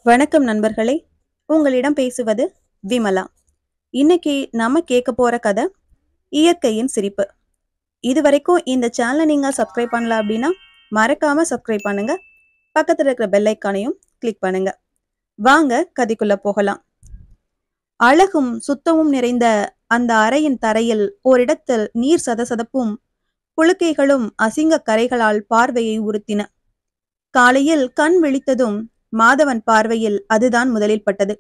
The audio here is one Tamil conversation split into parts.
வணக்கம் நண்பர்களே, உங்களிடம் பேசுவது விமலா. இன்னைக்கு நாம கேட்க போற கதை இயற்கையின் சிரிப்பு. இதுவரைக்கும் இந்த சேனலை நீங்க சப்ஸ்கிரைப் பண்ணல அப்படின்னா மறக்காம சப்ஸ்கிரைப் பண்ணுங்க. பக்கத்துல இருக்கிற பெல் ஐக்கானையும் கிளிக் பண்ணுங்க. வாங்க கதைக்குள்ள போகலாம். அழகும் சுத்தமும் நிறைந்த அந்த அறையின் தரையில் ஓரிடத்தில் நீர் சதசதப்பும் புழுக்கைகளும் அசிங்க கரைகளால் பார்வையை உறுத்தின. காலையில் கண் விழித்ததும் மாதவன் பார்வையில் அதுதான் முதலில் பட்டது.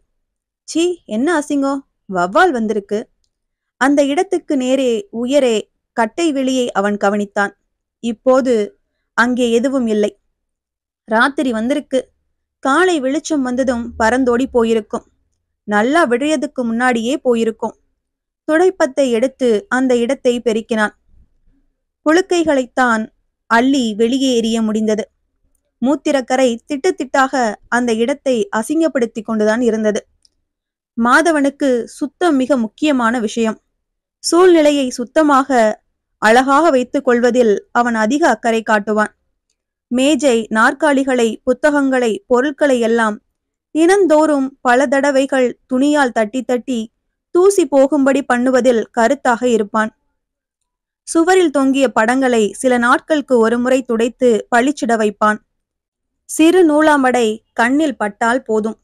சீ, என்ன அசிங்கம்! வவ்வால் வந்திருக்கு. அந்த இடத்துக்கு நேரே உயரே கட்டை வெளியை அவன் கவனித்தான். இப்போது அங்கே எதுவும் இல்லை. ராத்திரி வந்திருக்கு. காலை வெளிச்சம் வந்ததும் பறந்தோடி போயிருக்கும். நல்லா விழையதுக்கு முன்னாடியே போயிருக்கும். துடைப்பத்தை எடுத்து அந்த இடத்தை பெருக்கினான். புழுக்கைகளைத்தான் அள்ளி வெளியே எறிய முடிந்தது. மூத்திரக்கரை திட்டு திட்டாக அந்த இடத்தை அசிங்கப்படுத்தி கொண்டுதான் இருந்தது. மாதவனுக்கு சுத்தம் மிக முக்கியமான விஷயம். சூழ்நிலையை சுத்தமாக அழகாக வைத்துக் கொள்வதில் அவன் அதிக அக்கறை காட்டுவான். மேஜை, நாற்காலிகளை, புத்தகங்களை, பொருட்களை எல்லாம் தினந்தோறும் பல தடவைகள் துணியால் தட்டி தட்டி தூசி போகும்படி பண்ணுவதில் கருத்தாக இருப்பான். சுவரில் தொங்கிய படங்களை சில நாட்களுக்கு ஒருமுறை துடைத்து பளிச்சிட வைப்பான். சிறு நூலாமடை கண்ணில் பட்டால் போதும்,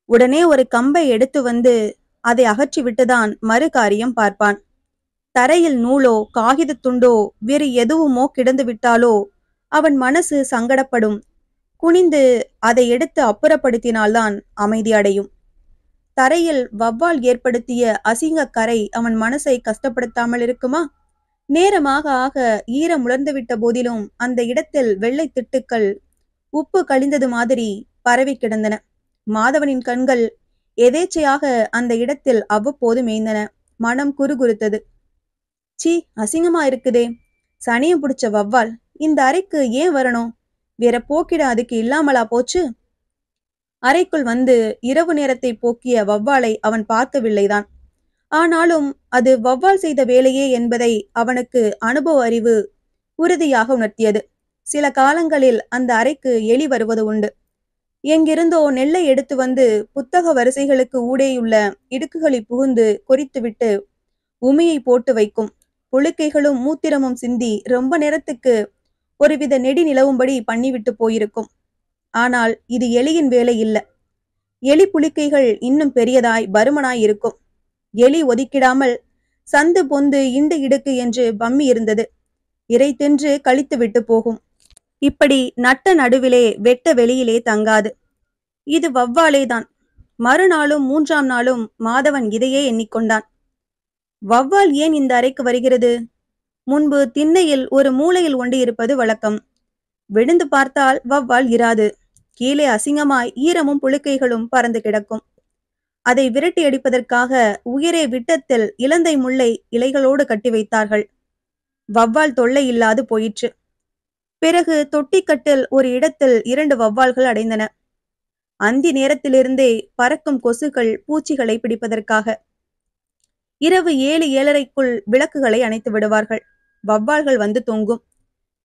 உடனே ஒரு கம்பை எடுத்து வந்து அதை அகற்றிவிட்டுதான் மறு காரியம் பார்ப்பான். தரையில் நூலோ காகித துண்டோ வேறு எதுவுமோ கிடந்து விட்டாலோ அவன் மனசு சங்கடப்படும். குனிந்து அதை எடுத்து அப்புறப்படுத்தினால்தான் அமைதி அடையும். தரையில் வவ்வால் ஏற்படுத்திய அசிங்க கரை அவன் மனசை கஷ்டப்படுத்தாமல் இருக்குமா? நேரமாக ஆக ஈரம் உலர்ந்துவிட்ட போதிலும் அந்த இடத்தில் வெள்ளை திட்டுக்கள் உப்பு கழிந்தது மாதிரி பரவி கிடந்தன. மாதவனின் கண்கள் எதேச்சையாக அந்த இடத்தில் அவ்வப்போது மேய்ந்தன. மனம் குறுகுறுத்தது. சீ, அசிங்கமா இருக்குதே! சனியம் பிடிச்ச வவ்வால் இந்த அறைக்கு ஏன் வரணும்? வேற போக்கிட அதுக்கு இல்லாமலா போச்சு? அறைக்குள் வந்து இரவு நேரத்தை போக்கிய வவ்வாலை அவன் பார்க்கவில்லைதான். ஆனாலும் அது வவ்வால் செய்த வேலையே என்பதை அவனுக்கு அனுபவ அறிவு உறுதியாக உணர்த்தியது. சில காலங்களில் அந்த அறைக்கு எலி வருவது உண்டு. எங்கிருந்தோ நெல்லை எடுத்து வந்து புத்தக வரிசைகளுக்கு ஊடேயுள்ள இடுக்குகளில் புகுந்து கொறித்துவிட்டு உமியை போட்டு வைக்கும். புழுக்கைகளும் மூத்திரமும் சிந்தி ரொம்ப நேரத்துக்கு ஒருவித நெடி நிலவும்படி பண்ணிவிட்டு போயிருக்கும். ஆனால் இது எலியின் வேலை இல்ல. எலி புழுக்கைகள் இன்னும் பெரியதாய் பருமனாய் இருக்கும். எலி ஒதுக்கிடாமல் சந்து பொந்து இண்டு இடுக்கு என்று பம்மி இருந்தது. இறை தின்று கழித்து விட்டு போகும். இப்படி நட்ட நடுவிலே வெட்ட வெளியிலே தங்காது. இது வவ்வாலேதான். மறுநாளும் மூன்றாம் நாளும் மாதவன் இதையே எண்ணிக்கொண்டான். வவ்வால் ஏன் இந்த அறைக்கு வருகிறது? முன்பு திண்ணையில் ஒரு மூலையில் ஒண்டி இருப்பது வழக்கம். விழுந்து பார்த்தால் வவ்வால் இராது. கீழே அசிங்கமாய் ஈரமும் புழுக்கைகளும் பறந்து கிடக்கும். அதை விரட்டி அடிப்பதற்காக உயரே விட்டத்தில் இலந்தை முல்லை இலைகளோடு கட்டி வைத்தார்கள். வவ்வால் தொல்லை இல்லாது போயிற்று. பிறகு தொட்டிக்கட்டில் ஒரு இடத்தில் 2 வவ்வால்கள் அடைந்தன. அந்தி நேரத்திலிருந்தே பறக்கும் கொசுக்கள் பூச்சிகளை பிடிப்பதற்காக. இரவு 7-7:30க்குள் விளக்குகளை அணைத்து விடுவார்கள். வவ்வால்கள் வந்து தொங்கும்.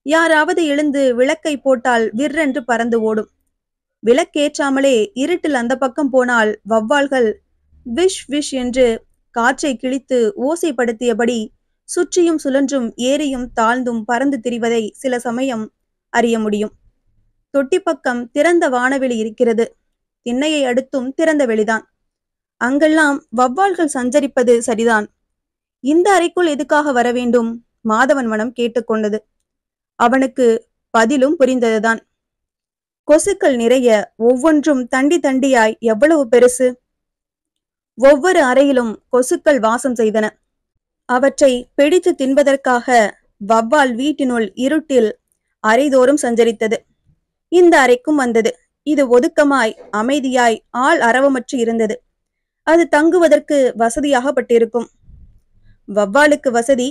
யாராவது எழுந்து விளக்கை போட்டால் விற்றென்று பறந்து ஓடும். விளக்கேற்றாமலே இருட்டில் அந்த பக்கம் போனால் வவ்வால்கள் விஷ் விஷ் என்று காற்றை கிழித்து ஓசைப்படுத்தியபடி சுற்றியும் சுழன்றும் ஏறியும் தாழ்ந்தும் பறந்து திரிவதை சில சமயம் அறிய முடியும். தொட்டி பக்கம் திறந்த வானவெளி இருக்கிறது. திண்ணையை அடுத்தும் திறந்த வெளிதான். அங்கெல்லாம் வவ்வால்கள் சஞ்சரிப்பது சரிதான். இந்த அறைக்குள் எதுக்காக வர வேண்டும்? மாதவன் மனம் கேட்டுக்கொண்டது. அவனுக்கு பதிலும் புரிந்ததுதான். கொசுக்கள் நிறைய, ஒவ்வொன்றும் தண்டி தண்டியாய் எவ்வளவு பெருசு! ஒவ்வொரு அறையிலும் கொசுக்கள் வாசம் செய்தன. அவற்றை பிடித்து தின்பதற்காக வவ்வால் வீட்டினுள் இருட்டில் அறைதோறும் சஞ்சரித்தது. இந்த அறைக்கும் வந்தது. இது ஒதுக்கமாய் அமைதியாய் ஆள் அரவமற்று இருந்தது. அது தங்குவதற்கு வசதியாகப்பட்டிருக்கும். வவ்வாலுக்கு வசதி,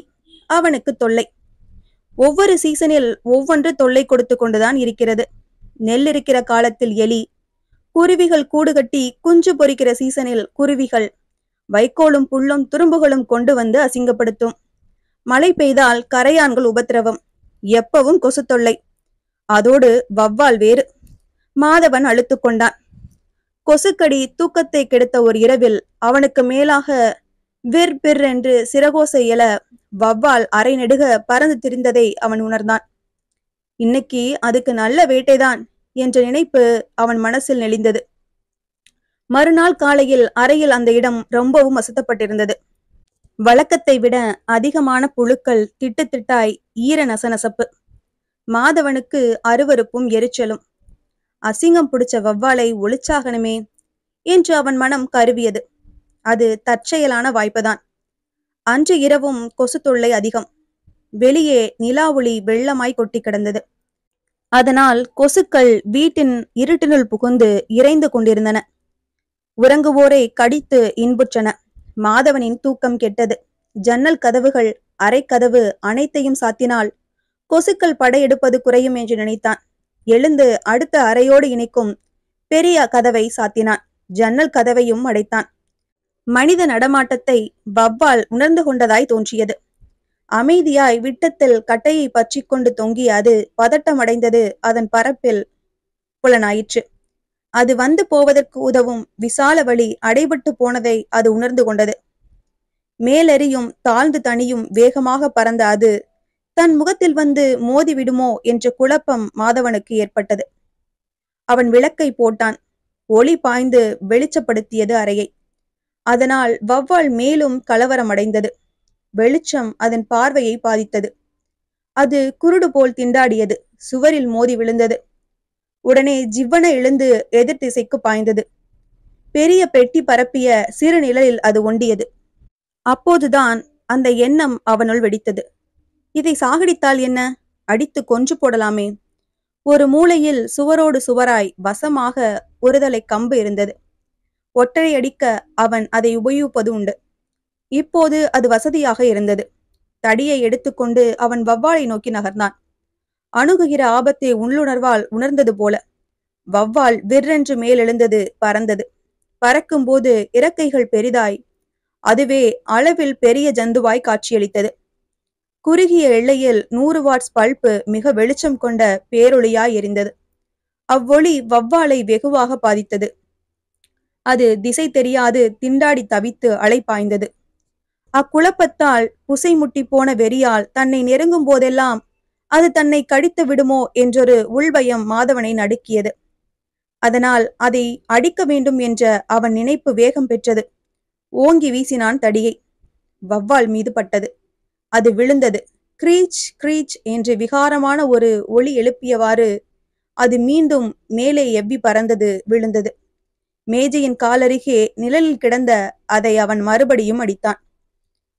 அவனுக்கு தொல்லை. ஒவ்வொரு சீசனில் ஒவ்வொன்று தொல்லை கொடுத்து கொண்டுதான் இருக்கிறது. நெல் இருக்கிற காலத்தில் எலி, குருவிகள் கூடு கட்டி குஞ்சு பொறிக்கிற சீசனில் குருவிகள், வைக்கோலும் புல்லும் துரும்புகளும் கொண்டு வந்து அசிங்கப்படுத்தும். மழை பெய்தால் கரையான்கள் உபத்திரவம். எப்பவும் கொசு தொல்லை. அதோடு வவ்வால் வேறு. மாதவன் அழுத்து கொண்டான். கொசுக்கடி தூக்கத்தை கெடுத்த ஒரு இரவில் அவனுக்கு மேலாக விர் பிர் என்று சிறகோசை எழ வவ்வால் அரை நெடுக பறந்து திரிந்ததை அவன் உணர்ந்தான். இன்னைக்கு அதுக்கு நல்ல வேட்டைதான் என்ற நினைப்பு அவன் மனசில் நெளிந்தது. மறுநாள் காலையில் அறையில் அந்த இடம் ரொம்பவும் அசுத்தப்பட்டிருந்தது. வழக்கத்தை விட அதிகமான புழுக்கள் திட்டு திட்டாய் ஈர நசநசப்பு. மாதவனுக்கு அருவருப்பும் எரிச்சலும். அசிங்கம் பிடிச்ச வவ்வாலை ஒளிச்சாகணுமே என்று அவன் மனம் கருவியது. அது தற்செயலான வாய்ப்புதான். அன்று இரவும் கொசு தொல்லை அதிகம். வெளியே நிலா ஒளி வெள்ளமாய் கொட்டி கிடந்தது. அதனால் கொசுக்கள் வீட்டின் இருட்டினுள் புகுந்து இறைந்து கொண்டிருந்தன. உறங்குவோரை கடித்து இன்புற்றன. மாதவனின் தூக்கம் கெட்டது. ஜன்னல் கதவுகள், அரைக்கதவு அனைத்தையும் சாத்தினால் கொசுக்கள் படையெடுப்பது குறையும் என்று நினைத்தான். எழுந்து அடுத்த அறையோடு இணைக்கும் பெரிய கதவை சாத்தினான். ஜன்னல் கதவையும் அடைத்தான். மனித நடமாட்டத்தை வவ்வால் உணர்ந்து கொண்டதாய் தோன்றியது. அமைதியாய் விட்டத்தில் கட்டையை பற்றி கொண்டு தொங்கிய அது பதட்டமடைந்தது. அதன் பரப்பில் புலனாயிற்று. அது வந்து போவதற்கு உதவும் விசால வழி அடைபட்டு போனதை அது உணர்ந்து கொண்டது. மேலெறியும் தாழ்ந்து தனியும் வேகமாக பறந்த அது தன் முகத்தில் வந்து மோதி விடுமோ என்ற குழப்பம் மாதவனுக்கு ஏற்பட்டது. அவன் விளக்கை போட்டான். ஒளி பாய்ந்து வெளிச்சப்படுத்தியது அறையை. அதனால் வவ்வால் மேலும் கலவரமடைந்தது. வெளிச்சம் அதன் பார்வையை பாதித்தது. அது குருடு போல் திண்டாடியது. சுவரில் மோதி விழுந்தது. உடனே ஜிவ்வன எழுந்து எதிர் திசைக்கு பாய்ந்தது. பெரிய பெட்டி பரப்பிய சிறு நிழலில் அது ஒண்டியது. அப்போதுதான் அந்த எண்ணம் அவனுள் வெடித்தது. இதை சாகடித்தால் என்ன? அடித்து கொன்று போடலாமே. ஒரு மூலையில் சுவரோடு சுவராய் வசமாக ஒருதலை கம்பு இருந்தது. ஒற்றை அடிக்க அவன் அதை உபயோகிப்பது உண்டு. இப்போது அது வசதியாக இருந்தது. தடியை எடுத்துக்கொண்டு அவன் வவ்வாலை நோக்கி நகர்ந்தான். அணுகுகிற ஆபத்தை உள்ளுணர்வால் உணர்ந்தது போல. வவ்வால் விற்றென்று மேலெழுந்தது, பறந்தது. பறக்கும்போது இறக்கைகள் பெரிதாய், அதுவே அளவில் பெரிய ஜந்துவாய் காட்சியளித்தது. குறுகிய எல்லையில் 100 வாட்ஸ் பல்பு மிக வெளிச்சம் கொண்ட பேரொளியாய் எரிந்தது. அவ்வொளி வவ்வாலை வெகுவாக பாதித்தது. அது திசை தெரியாது திண்டாடி தவித்து அலைப்பாய்ந்தது. அக்குழப்பத்தால் புசை முட்டி போன வெறியால் தன்னை நெருங்கும் போதெல்லாம் அது தன்னை கடித்து விடுமோ என்றொரு உள்பயம் மாதவனை நடுக்கியது. அதனால் அதை அடிக்க வேண்டும் என்ற அவன் நினைப்பு வேகம் பெற்றது. ஓங்கி வீசினான் தடியை. வவ்வால் மீது பட்டது. அது விழுந்தது. கிரீச் கிரீச் என்று விகாரமான ஒரு ஒளி எழுப்பியவாறு அது மீண்டும் மேலே எவ்வி பறந்தது, விழுந்தது. மேஜையின் காலருகே நிழலில் கிடந்த அதை அவன் மறுபடியும் அடித்தான்.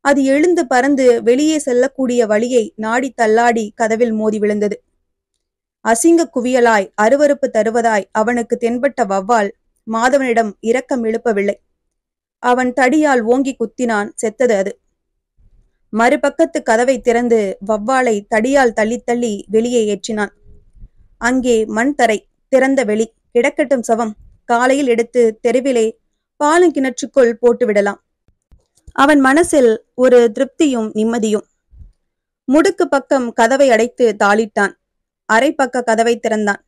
அது எழுந்து பறந்து வெளியே செல்லக்கூடிய வழியை நாடி தள்ளாடி கதவில் மோதி விழுந்தது. அசிங்க குவியலாய் அருவருப்பு தருவதாய் அவனுக்கு தென்பட்ட வவ்வால் மாதவனிடம் இரக்கம் எழுப்பவில்லை. அவன் தடியால் ஓங்கி குத்தினான். செத்தது அது. மறுபக்கத்து கதவை திறந்து வவ்வாலை தடியால் தள்ளி தள்ளி வெளியே ஏற்றினான். அங்கே மண் தரை, திறந்த வெளி. கிடக்கட்டும் சவம். காலையில் எடுத்து தெருவிலே பாலுங்கிணற்றுக்குள் போட்டு விடலாம். அவன் மனசில் ஒரு திருப்தியும் நிம்மதியும். முடுக்கு பக்கம் கதவை அடைத்து தாளிட்டான். அரை பக்க கதவை திறந்தான்.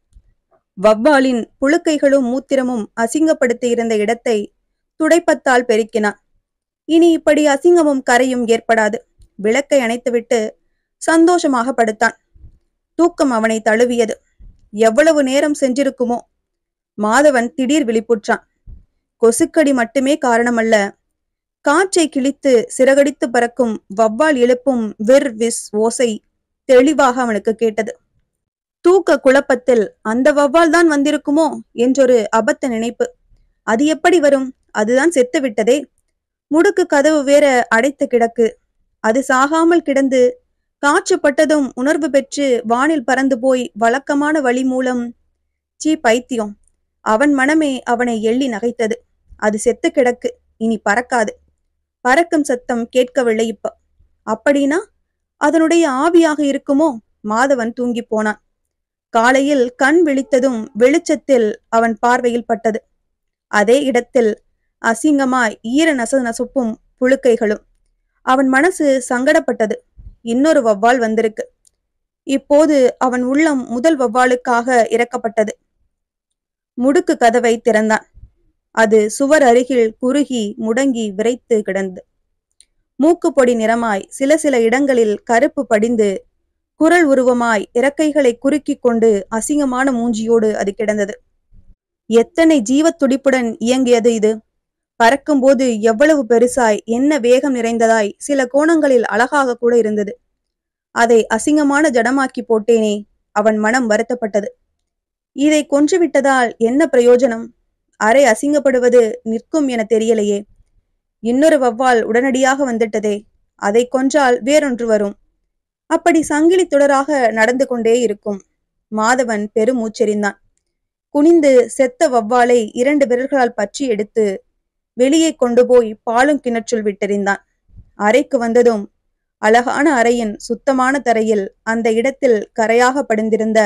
வவ்வாலின் புழுக்கைகளும் மூத்திரமும் அசிங்கப்படுத்தி இருந்த இடத்தை துடைப்பத்தால் பெருக்கினான். இனி இப்படி அசிங்கமும் கரையும் ஏற்படாது. விளக்கை அணைத்துவிட்டு சந்தோஷமாக படுத்தான். தூக்கம் அவனை தழுவியது. எவ்வளவு நேரம் சென்றிருக்குமோ. மாதவன் திடீர் விழிப்புற்றான். கொசுக்கடி மட்டுமே காரணமல்ல. காற்றை கிழித்து சிறகடித்து பறக்கும் வவ்வால் எழுப்பும் விர் விஸ் ஓசை தெளிவாக அவனுக்கு கேட்டது. தூக்க குழப்பத்தில் அந்த வவ்வால் தான் வந்திருக்குமோ என்றொரு அபத்த நினைப்பு. அது எப்படி வரும்? அதுதான் செத்து விட்டதே. முடுக்கு கதவு வேற அடைத்து கிடக்கு. அது சாகாமல் கிடந்து காற்று பட்டதும் உணர்வு பெற்று வானில் பறந்து போய் வழக்கமான வழி மூலம். சீ பைத்தியம். அவன் மனமே அவனை எள்ளி நகைத்தது. அது செத்து கிடக்கு, இனி பறக்காது. பறக்கும் சத்தம் கேட்கவில்லை இப்ப. அப்படின்னா அதனுடைய ஆவியாக இருக்குமோ? மாதவன் தூங்கி போனான். காலையில் கண் விழித்ததும் வெளிச்சத்தில் அவன் பார்வையில் பட்டது. அதே இடத்தில் அசிங்கமாய் ஈர நசநசுப்பும் புழுக்கைகளும். அவன் மனசு சங்கடப்பட்டது. இன்னொரு வவ்வால் வந்திருக்கு. இப்போது அவன் உள்ளம் முதல் வவ்வாலுக்காக இறக்கப்பட்டது. முடுக்கு கதவை திறந்தான். அது சுவர் அருகில் குறுகி முடங்கி விரைத்து கிடந்து மூக்குப்பொடி நிறமாய் சில சில இடங்களில் கருப்பு படிந்து குரல் உருவமாய் இறக்கைகளை குறுக்கிக் கொண்டு அசிங்கமான மூஞ்சியோடு அது கிடந்தது. எத்தனை ஜீவத் துடிப்புடன் இயங்கியது இது! பறக்கும்போது எவ்வளவு பெருசாய், என்ன வேகம் நிறைந்ததாய், சில கோணங்களில் அழகாக கூட இருந்தது. அதை அசிங்கமான ஜடமாக்கி போட்டேனே! அவன் மனம் வருத்தப்பட்டது. இதை கொன்றுவிட்டதால் என்ன பிரயோஜனம்? அரை அசிங்கப்படுவது நிற்கும் என தெரியலையே. இன்னொரு வௌவால் உடனடியாக வந்துட்டதே, அதை கொன்றால் வேறொன்று வரும். அப்படி சங்கிலி தொடராக நடந்து கொண்டே இருக்கும். மாதவன் பெருமூச்செறிந்தான். குனிந்து செத்த வௌவாலை 2 விரல்களால் பற்றி எடுத்து வெளியே கொண்டு போய் பாலும் கிணற்றுள் விட்டெறிந்தான். அறைக்கு வந்ததும் அழகான அறையின் சுத்தமான தரையில் அந்த இடத்தில் கரையாக படிந்திருந்த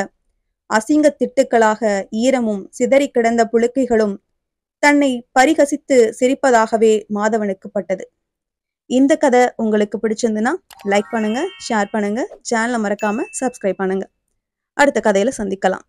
அசிங்க திட்டுக்களாக ஈரமும் சிதறி கிடந்த புழுக்கைகளும் தன்னை பரிகசித்து சிரிப்பதாகவே மாதவனுக்கு பட்டது. இந்த கதை உங்களுக்கு பிடிச்சிருந்துன்னா லைக் பண்ணுங்க, ஷேர் பண்ணுங்க, சேனலை மறக்காம சப்ஸ்கிரைப் பண்ணுங்க. அடுத்த கதையில சந்திக்கலாம்.